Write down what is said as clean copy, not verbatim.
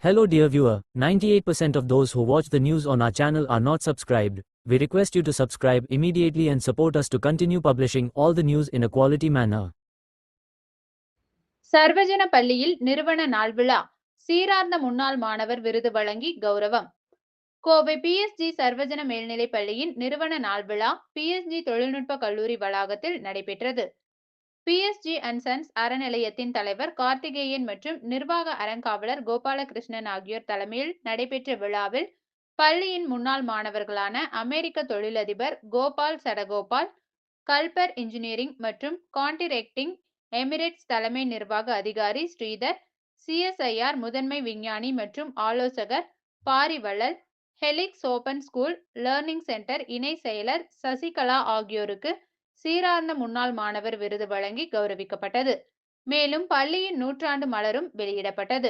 Hello dear viewer, 98% of those who watch the news on our channel are not subscribed. We request you to subscribe immediately and support us to continue publishing all the news in a quality manner. சர்வஜன பள்ளியில் நிறுவன நாள் விழா, சீரார்ந்த முன்னாள் மாணவர் விருது வழங்கி கௌரவம். Kovai PSG சர்வஜன மேல்நிலைப் பள்ளியின் நிறுவன நாள் விழா பிஎஸ்ஜி தொழில்நுட்ப கல்லூரி வளாகத்தில் நடைபெற்றது. பிஎஸ்ஜி அண்ட் சன்ஸ் அறநிலையத்தின் தலைவர் கார்த்திகேயன் மற்றும் நிர்வாக அறங்காவலர் கோபாலகிருஷ்ணன் ஆகியோர் தலைமையில் நடைபெற்ற விழாவில் பள்ளியின் முன்னாள் மாணவர்களான அமெரிக்க தொழிலதிபர் கோபால் சடகோபால், கல்பர் இன்ஜினியரிங் மற்றும் கான்டிரெக்டிங் எமிரேட்ஸ் தலைமை நிர்வாக அதிகாரி ஸ்ரீதர், சிஎஸ்ஐஆர் முதன்மை விஞ்ஞானி மற்றும் ஆலோசகர் Pari Vallal, helix open school learning centre இணை செயலர் சசிகலா ஆகியோருக்கு சீரார்ந்த முன்னாள் மாணவர் விருது வழங்கி கௌரவிக்கப்பட்டது. மேலும் பள்ளியின் நூற்றாண்டு மலரும் வெளியிடப்பட்டது.